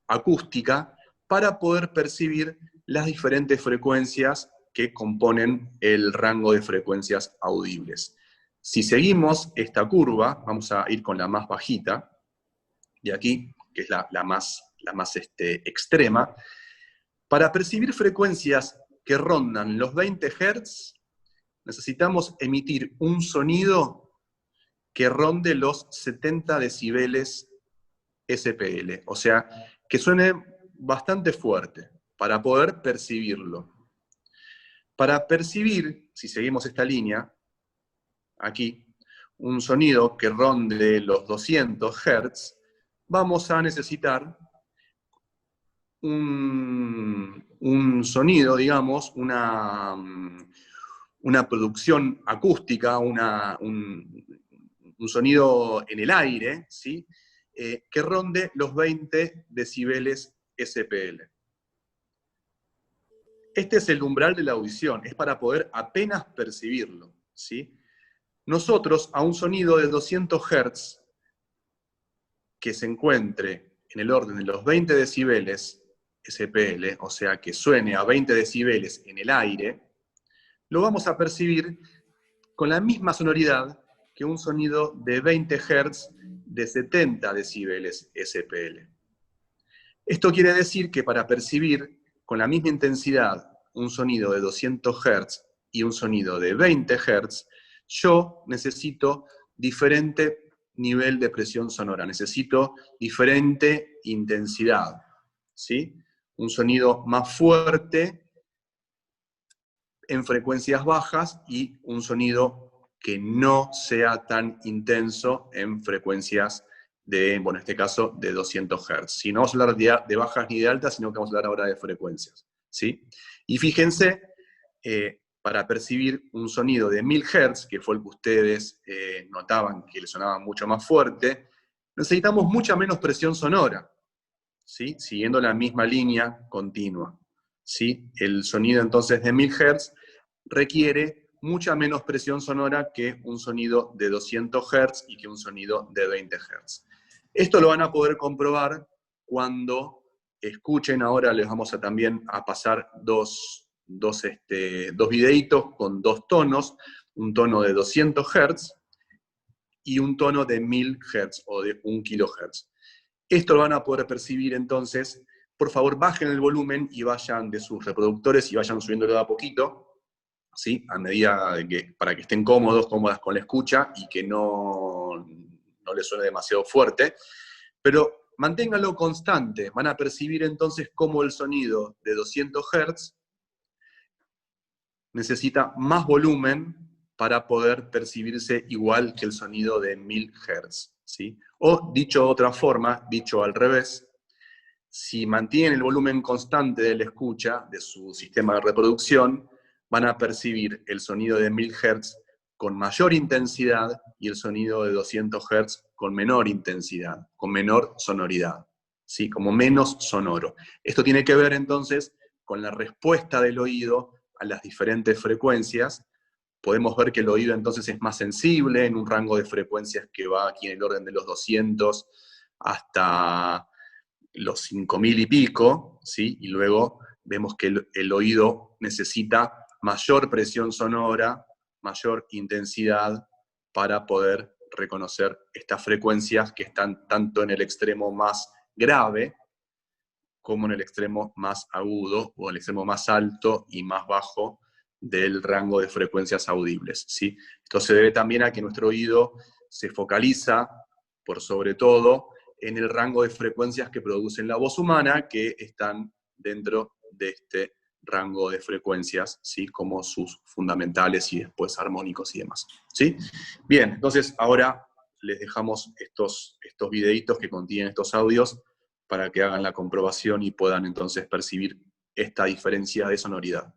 acústica, para poder percibir las diferentes frecuencias que componen el rango de frecuencias audibles. Si seguimos esta curva, vamos a ir con la más bajita, de aquí, que es la más extrema. Para percibir frecuencias que rondan los 20 Hz, necesitamos emitir un sonido que ronde los 70 decibeles SPL, o sea, que suene bastante fuerte para poder percibirlo. Para percibir, si seguimos esta línea, aquí, un sonido que ronde los 200 Hz, vamos a necesitar un sonido, digamos, una producción acústica, un sonido en el aire, ¿sí? Que ronde los 20 decibeles SPL. Este es el umbral de la audición, es para poder apenas percibirlo, ¿sí? Nosotros, a un sonido de 200 Hz, que se encuentre en el orden de los 20 decibeles SPL, o sea, que suene a 20 decibeles en el aire, lo vamos a percibir con la misma sonoridad que un sonido de 20 Hz de 70 decibeles SPL. Esto quiere decir que para percibir con la misma intensidad un sonido de 200 Hz y un sonido de 20 Hz, yo necesito diferente nivel de presión sonora, necesito diferente intensidad, ¿sí? Un sonido más fuerte en frecuencias bajas y un sonido que no sea tan intenso en frecuencias de, bueno, en este caso, de 200 Hz. Si no vamos a hablar de bajas ni de altas, sino que vamos a hablar ahora de frecuencias, ¿sí? Y fíjense, para percibir un sonido de 1000 Hz, que fue el que ustedes notaban que le sonaba mucho más fuerte, necesitamos mucha menos presión sonora, ¿sí? Siguiendo la misma línea continua, ¿sí? El sonido entonces de 1000 Hz requiere mucha menos presión sonora que un sonido de 200 Hz y que un sonido de 20 Hz. Esto lo van a poder comprobar cuando escuchen. Ahora les vamos a también a pasar dos videitos con dos tonos, un tono de 200 Hz y un tono de 1000 Hz o de 1 kHz. Esto lo van a poder percibir entonces. Por favor, bajen el volumen y vayan de sus reproductores y vayan subiéndolo de a poquito, ¿sí? A medida de que, para que estén cómodas con la escucha y que no les suene demasiado fuerte. Pero manténganlo constante. Van a percibir entonces cómo el sonido de 200 Hz necesita más volumen para poder percibirse igual que el sonido de 1000 Hz, ¿sí? O dicho de otra forma, dicho al revés, si mantienen el volumen constante de la escucha, de su sistema de reproducción, van a percibir el sonido de 1000 Hz con mayor intensidad y el sonido de 200 Hz con menor intensidad, con menor sonoridad, ¿sí? Como menos sonoro. Esto tiene que ver entonces con la respuesta del oído a las diferentes frecuencias. Podemos ver que el oído entonces es más sensible en un rango de frecuencias que va aquí en el orden de los 200 hasta los 5000 y pico, ¿sí? Y luego vemos que el oído necesita mayor presión sonora, mayor intensidad para poder reconocer estas frecuencias que están tanto en el extremo más grave como en el extremo más agudo o el extremo más alto y más bajo del rango de frecuencias audibles, ¿sí? Esto se debe también a que nuestro oído se focaliza, por sobre todo, en el rango de frecuencias que producen la voz humana, que están dentro de este rango de frecuencias, ¿sí? Como sus fundamentales y después armónicos y demás, ¿sí? Bien, entonces ahora les dejamos estos videitos que contienen estos audios para que hagan la comprobación y puedan entonces percibir esta diferencia de sonoridad.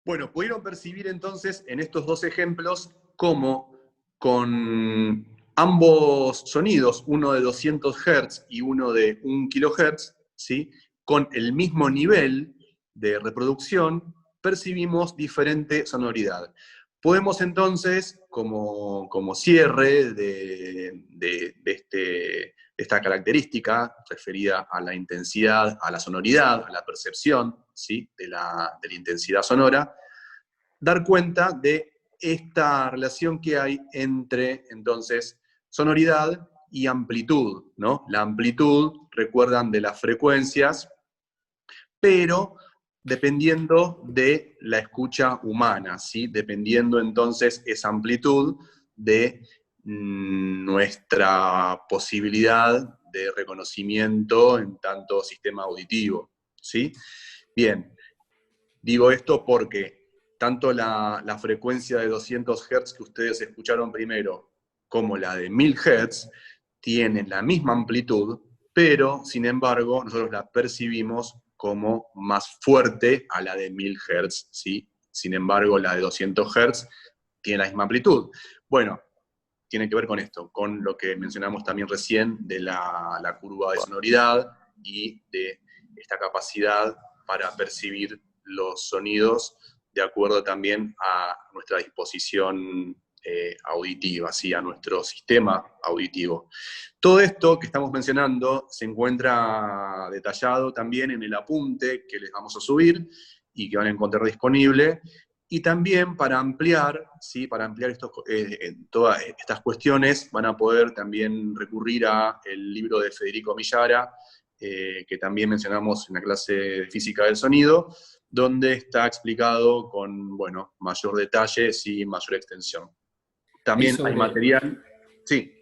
Bueno, pudieron percibir entonces en estos dos ejemplos cómo con ambos sonidos, uno de 200 Hz y uno de 1 kHz, ¿sí? Con el mismo nivel de reproducción, percibimos diferente sonoridad. Podemos entonces, como cierre de esta característica referida a la intensidad, a la sonoridad, a la percepción, ¿sí?, de la intensidad sonora, dar cuenta de esta relación que hay entre, entonces, sonoridad y amplitud, ¿no? La amplitud, recuerdan, de las frecuencias, pero dependiendo de la escucha humana, ¿sí? Dependiendo entonces esa amplitud de nuestra posibilidad de reconocimiento en tanto sistema auditivo, ¿sí? Bien, digo esto porque tanto la frecuencia de 200 Hz que ustedes escucharon primero como la de 1000 Hz tienen la misma amplitud, pero sin embargo nosotros la percibimos como más fuerte a la de 1000 Hz, ¿sí? Sin embargo, la de 200 Hz tiene la misma amplitud. Bueno, tiene que ver con esto, con lo que mencionamos también recién de la curva de sonoridad y de esta capacidad para percibir los sonidos de acuerdo también a nuestra disposición auditiva, ¿sí?, a nuestro sistema auditivo. Todo esto que estamos mencionando se encuentra detallado también en el apunte que les vamos a subir y que van a encontrar disponible. Y también para ampliar, ¿sí?, para ampliar todas estas cuestiones, van a poder también recurrir al libro de Federico Millara, que también mencionamos en la clase de Física del Sonido, donde está explicado con, bueno, mayor detalle y mayor extensión. También hay material. Sí.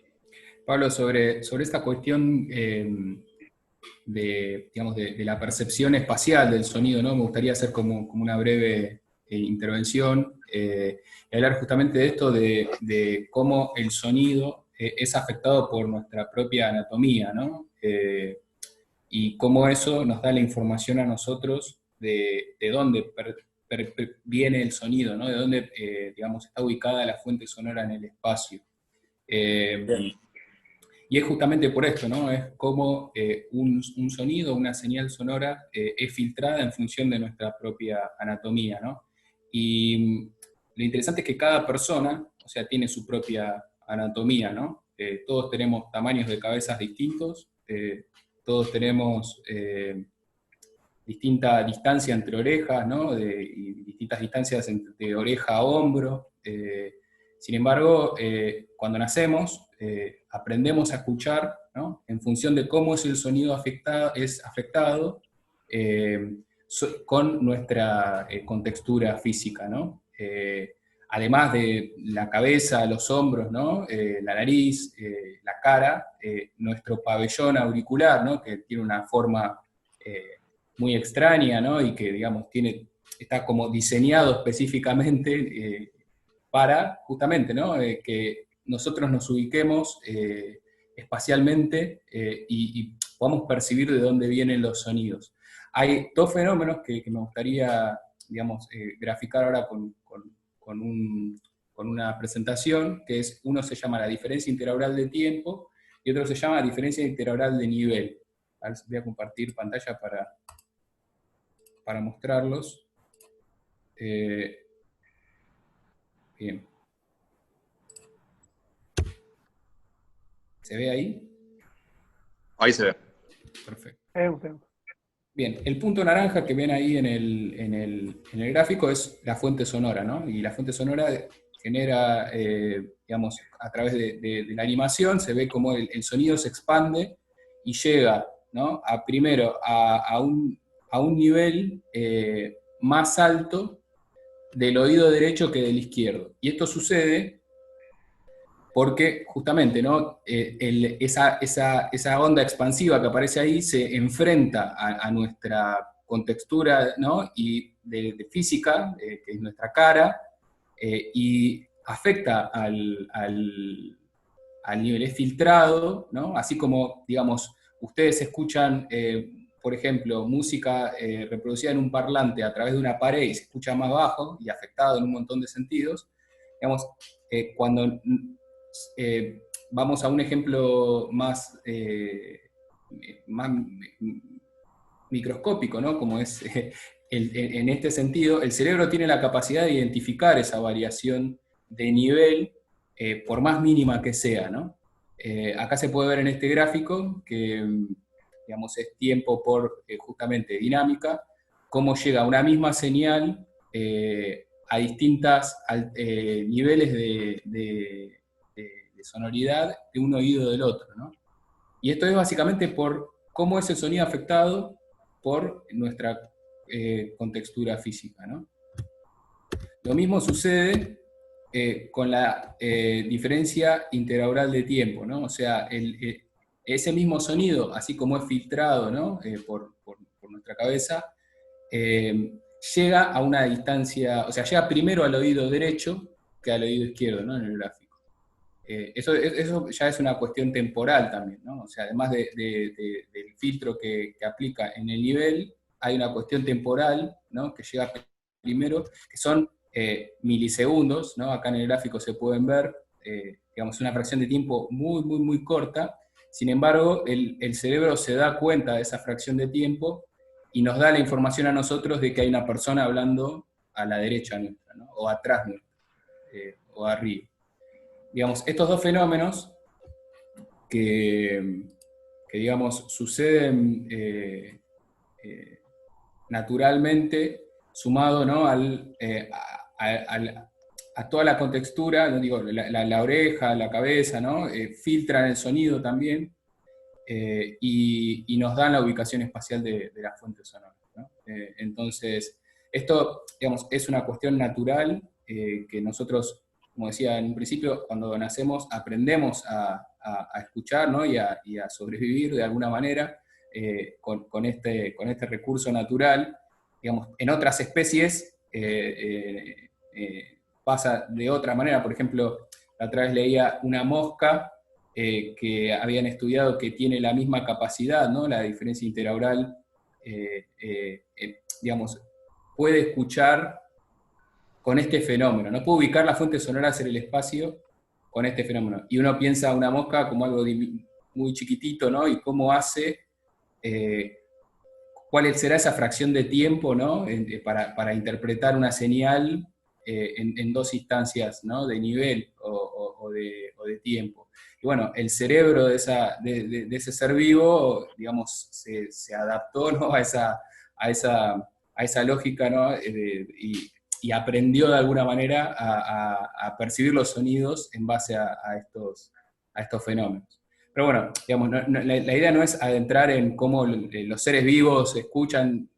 Pablo, sobre esta cuestión digamos, de la percepción espacial del sonido, ¿no? Me gustaría hacer como una breve intervención y hablar justamente de esto, de cómo el sonido es afectado por nuestra propia anatomía, ¿no? Y cómo eso nos da la información a nosotros de dónde viene el sonido, ¿no? De dónde, digamos, está ubicada la fuente sonora en el espacio. Y es justamente por esto, ¿no? Es como un sonido, una señal sonora es filtrada en función de nuestra propia anatomía, ¿no? Y lo interesante es que cada persona, o sea, tiene su propia anatomía, ¿no? Todos tenemos tamaños de cabezas distintos, todos tenemos distinta distancia entre orejas, ¿no? Y distintas distancias de oreja a hombro. Sin embargo, cuando nacemos, aprendemos a escuchar, ¿no?, en función de cómo es el sonido afectado con nuestra contextura física, ¿no? Además de la cabeza, los hombros, ¿no?, la nariz, la cara, nuestro pabellón auricular, ¿no?, que tiene una forma muy extraña, ¿no?, y que, digamos, está como diseñado específicamente para, justamente, ¿no?, que nosotros nos ubiquemos espacialmente y podamos percibir de dónde vienen los sonidos. Hay dos fenómenos que me gustaría, digamos, graficar ahora con una presentación, que es, uno se llama la diferencia interaural de tiempo y otro se llama diferencia interaural de nivel. A ver, voy a compartir pantalla para mostrarlos. Bien. ¿Se ve ahí? Ahí se ve. Perfecto. Tenemos. Bien, el punto naranja que ven ahí en el gráfico es la fuente sonora, ¿no? Y la fuente sonora genera, digamos, a través de la animación, se ve cómo el sonido se expande y llega, ¿no?, primero a un nivel más alto del oído derecho que del izquierdo. Y esto sucede porque justamente, ¿no?, esa onda expansiva que aparece ahí se enfrenta a nuestra contextura, ¿no?, y de física, que es nuestra cara, y afecta al nivel, es filtrado, ¿no?, así como, digamos, ustedes escuchan, por ejemplo, música reproducida en un parlante a través de una pared y se escucha más bajo y afectado en un montón de sentidos, digamos, cuando vamos a un ejemplo más microscópico, ¿no?, como es en este sentido, el cerebro tiene la capacidad de identificar esa variación de nivel, por más mínima que sea, ¿no? Acá se puede ver en este gráfico que, digamos, es tiempo por justamente dinámica, cómo llega una misma señal a distintos niveles de sonoridad de un oído del otro, ¿no? Y esto es básicamente por cómo es el sonido afectado por nuestra contextura física, ¿no? Lo mismo sucede con la diferencia interaural de tiempo, ¿no? O sea, ese mismo sonido, así como es filtrado, ¿no? por nuestra cabeza, llega a una distancia, o sea, llega primero al oído derecho que al oído izquierdo, ¿no? En el gráfico. Eso ya es una cuestión temporal también, ¿no? O sea, además del filtro que aplica en el nivel, hay una cuestión temporal, ¿no? Que llega primero, que son milisegundos, ¿no? Acá en el gráfico se pueden ver, digamos, una fracción de tiempo muy, muy, muy corta. Sin embargo, el cerebro se da cuenta de esa fracción de tiempo y nos da la información a nosotros de que hay una persona hablando a la derecha nuestra, ¿no? O atrás nuestra, o arriba. Digamos, estos dos fenómenos que digamos, suceden naturalmente, sumado, ¿no? A toda la contextura, ¿no? Digo, la oreja, la cabeza, ¿no? Filtran el sonido también, y nos dan la ubicación espacial de las fuentes sonoras, ¿no? Entonces, esto, digamos, es una cuestión natural que nosotros, como decía en un principio, cuando nacemos aprendemos a escuchar, ¿no? y a sobrevivir de alguna manera con este recurso natural. Digamos, en otras especies pasa de otra manera. Por ejemplo, la otra vez leía una mosca que habían estudiado que tiene la misma capacidad, ¿no? La diferencia interaural, digamos, puede escuchar con este fenómeno, no puede ubicar las fuentes sonoras en el espacio con este fenómeno. Y uno piensa a una mosca como algo muy chiquitito, ¿no? Y cómo hace, cuál será esa fracción de tiempo, ¿no? Para interpretar una señal en dos instancias, ¿no? De nivel o de tiempo. Y bueno, el cerebro de ese ser vivo, digamos, se adaptó, ¿no? a esa lógica, ¿no? Y aprendió de alguna manera a percibir los sonidos en base a estos fenómenos. Pero bueno, digamos, la idea no es adentrar en cómo los seres vivos escuchan,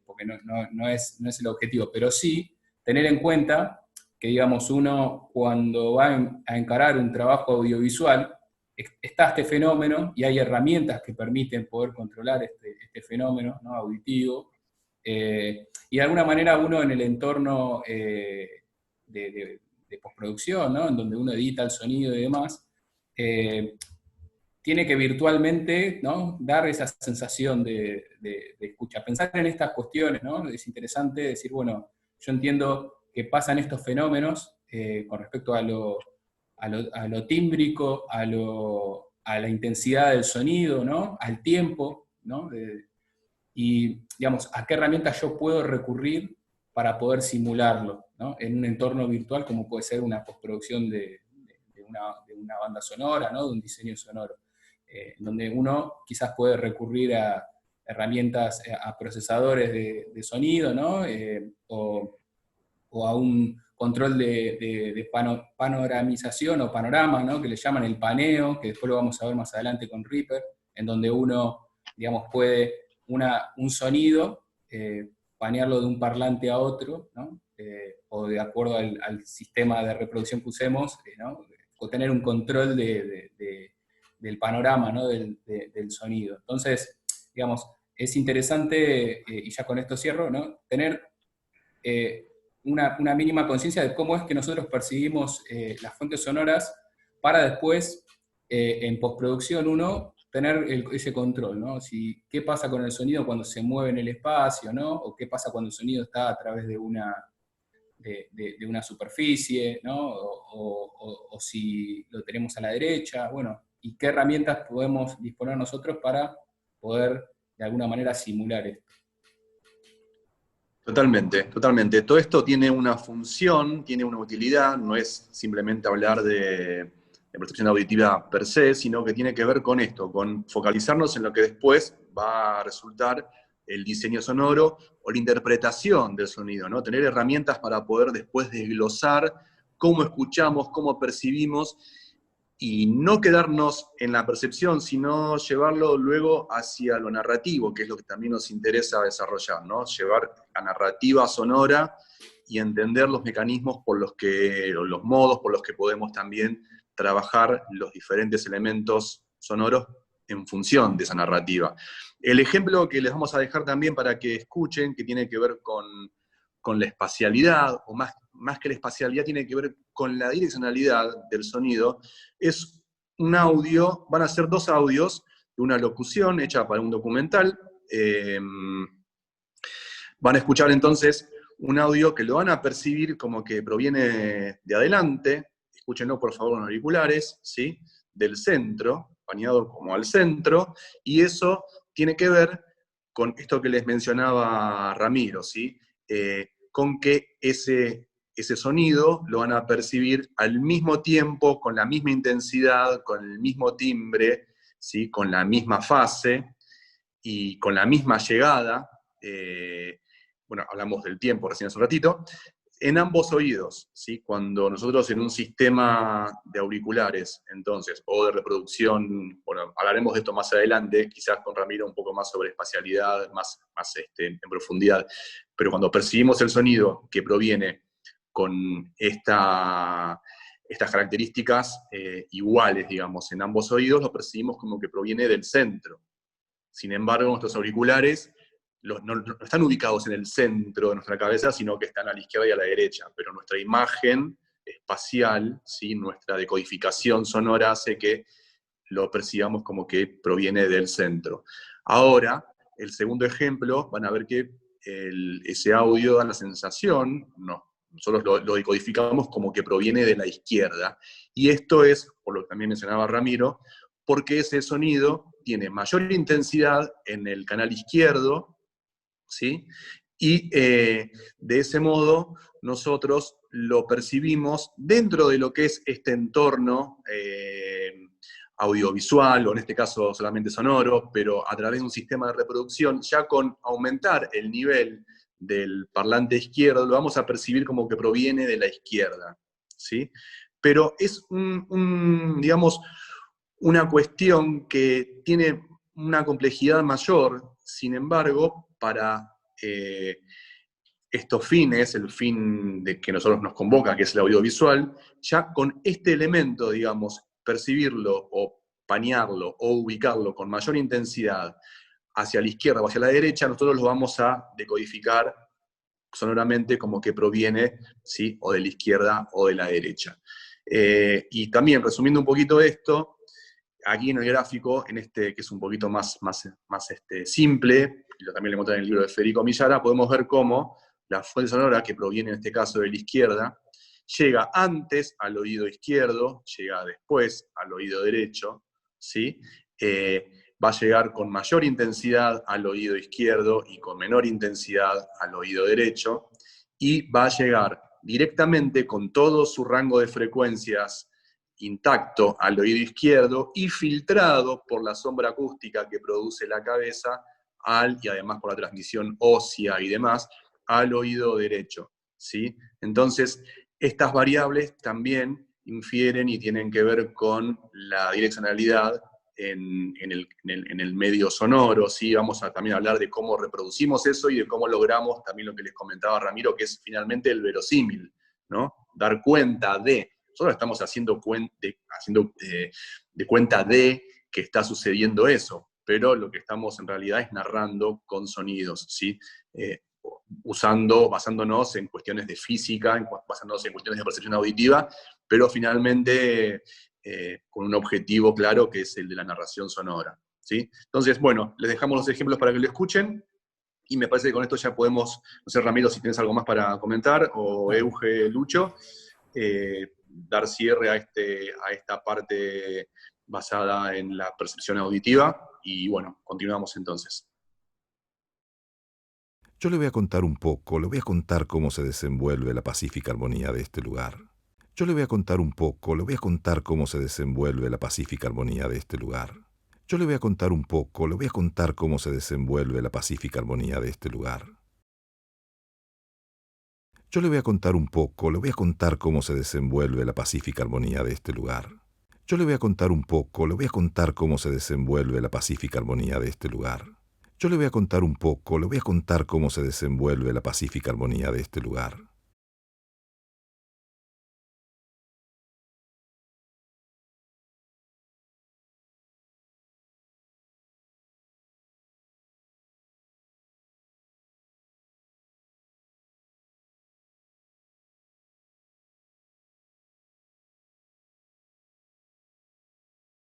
porque no es el objetivo, pero sí tener en cuenta que, digamos, uno cuando va a encarar un trabajo audiovisual, está este fenómeno y hay herramientas que permiten poder controlar este fenómeno, ¿no? Auditivo. Y de alguna manera uno en el entorno de postproducción, ¿no? En donde uno edita el sonido y demás, tiene que virtualmente, ¿no? Dar esa sensación de escucha. Pensar en estas cuestiones, ¿no? Es interesante decir, bueno, yo entiendo que pasan estos fenómenos con respecto a lo tímbrico, a la intensidad del sonido, ¿no? Al tiempo, ¿no? Y, digamos, a qué herramientas yo puedo recurrir para poder simularlo, ¿no? En un entorno virtual como puede ser una postproducción de una banda sonora, ¿no? De un diseño sonoro, donde uno quizás puede recurrir a herramientas, a procesadores de sonido, ¿no? O a un control de panoramización o panorama, ¿no? Que le llaman el paneo, que después lo vamos a ver más adelante con Reaper, en donde uno, digamos, puede un sonido, panearlo de un parlante a otro, ¿no? O de acuerdo al sistema de reproducción que usemos, ¿no? O tener un control del panorama, ¿no? del sonido. Entonces, digamos, es interesante, y ya con esto cierro, ¿no? Tener una mínima conciencia de cómo es que nosotros percibimos las fuentes sonoras para después, en postproducción, uno tener ese control, ¿no? ¿Qué pasa con el sonido cuando se mueve en el espacio, ¿no? O qué pasa cuando el sonido está a través de una superficie, ¿no? O si lo tenemos a la derecha, bueno, y qué herramientas podemos disponer nosotros para poder de alguna manera simular esto. Totalmente, totalmente. Todo esto tiene una función, tiene una utilidad, no es simplemente hablar de percepción auditiva per se, sino que tiene que ver con esto, con focalizarnos en lo que después va a resultar el diseño sonoro o la interpretación del sonido, ¿no? Tener herramientas para poder después desglosar cómo escuchamos, cómo percibimos, y no quedarnos en la percepción, sino llevarlo luego hacia lo narrativo, que es lo que también nos interesa desarrollar, ¿no? Llevar la narrativa sonora y entender los mecanismos por los que, o los modos por los que podemos también trabajar los diferentes elementos sonoros en función de esa narrativa. El ejemplo que les vamos a dejar también para que escuchen, que tiene que ver con la espacialidad, o más que la espacialidad, tiene que ver con la direccionalidad del sonido, es un audio, van a ser 2 audios de una locución hecha para un documental. Van a escuchar entonces un audio que lo van a percibir como que proviene de adelante, escúchenlo por favor con auriculares, ¿sí? Del centro, bañado como al centro, y eso tiene que ver con esto que les mencionaba Ramiro, ¿sí? Con que ese sonido lo van a percibir al mismo tiempo, con la misma intensidad, con el mismo timbre, ¿sí? Con la misma fase y con la misma llegada. Bueno, hablamos del tiempo recién hace un ratito, en ambos oídos, ¿sí? Cuando nosotros en un sistema de auriculares, entonces, o de reproducción, bueno, hablaremos de esto más adelante, quizás con Ramiro un poco más sobre espacialidad, más en profundidad, pero cuando percibimos el sonido que proviene con estas características iguales, digamos, en ambos oídos, lo percibimos como que proviene del centro. Sin embargo, nuestros auriculares no están ubicados en el centro de nuestra cabeza, sino que están a la izquierda y a la derecha. Pero nuestra imagen espacial, ¿sí? Nuestra decodificación sonora hace que lo percibamos como que proviene del centro. Ahora, el segundo ejemplo, van a ver que ese audio da la sensación, nosotros lo decodificamos como que proviene de la izquierda. Y esto es, por lo que también mencionaba Ramiro, porque ese sonido tiene mayor intensidad en el canal izquierdo, ¿sí? Y de ese modo nosotros lo percibimos dentro de lo que es este entorno audiovisual, o en este caso solamente sonoro, pero a través de un sistema de reproducción, ya con aumentar el nivel del parlante izquierdo, lo vamos a percibir como que proviene de la izquierda, ¿sí? Pero es digamos, una cuestión que tiene una complejidad mayor, sin embargo, para estos fines, el fin de que nosotros nos convoca, que es el audiovisual, ya con este elemento, digamos, percibirlo o panearlo o ubicarlo con mayor intensidad hacia la izquierda o hacia la derecha, nosotros lo vamos a decodificar sonoramente como que proviene, ¿sí? O de la izquierda o de la derecha. Y también, resumiendo un poquito esto, aquí en el gráfico, en este que es un poquito más simple, y también lo encontré en el libro de Federico Millara, podemos ver cómo la fuente sonora, que proviene en este caso de la izquierda, llega antes al oído izquierdo, llega después al oído derecho, ¿sí? Va a llegar con mayor intensidad al oído izquierdo y con menor intensidad al oído derecho, y va a llegar directamente con todo su rango de frecuencias intacto al oído izquierdo y filtrado por la sombra acústica que produce la cabeza y además por la transmisión ósea y demás, al oído derecho, ¿sí? Entonces, estas variables también infieren y tienen que ver con la direccionalidad en el medio sonoro, ¿sí? Vamos a también hablar de cómo reproducimos eso y de cómo logramos también lo que les comentaba Ramiro, que es finalmente el verosímil, ¿no? Dar cuenta de. Nosotros estamos haciendo de cuenta de que está sucediendo eso, pero lo que estamos en realidad es narrando con sonidos, ¿sí? Basándonos en cuestiones de física, basándonos en cuestiones de percepción auditiva, pero finalmente con un objetivo claro que es el de la narración sonora, ¿sí? Entonces, bueno, les dejamos los ejemplos para que lo escuchen, y me parece que con esto ya podemos, no sé, Ramiro, si tienes algo más para comentar, o Euge, Lucho, dar cierre a esta parte basada en la percepción auditiva, y bueno, continuamos entonces. Yo le voy a contar un poco, le voy a contar cómo se desenvuelve la pacífica armonía de este lugar. Yo le voy a contar un poco, le voy a contar cómo se desenvuelve la pacífica armonía de este lugar. Yo le voy a contar un poco, le voy a contar cómo se desenvuelve la pacífica armonía de este lugar. Yo le voy a contar un poco, le voy a contar cómo se desenvuelve la pacífica armonía de este lugar. Yo le voy a contar un poco, le voy a contar cómo se desenvuelve la pacífica armonía de este lugar. Yo le voy a contar un poco, le voy a contar cómo se desenvuelve la pacífica armonía de este lugar.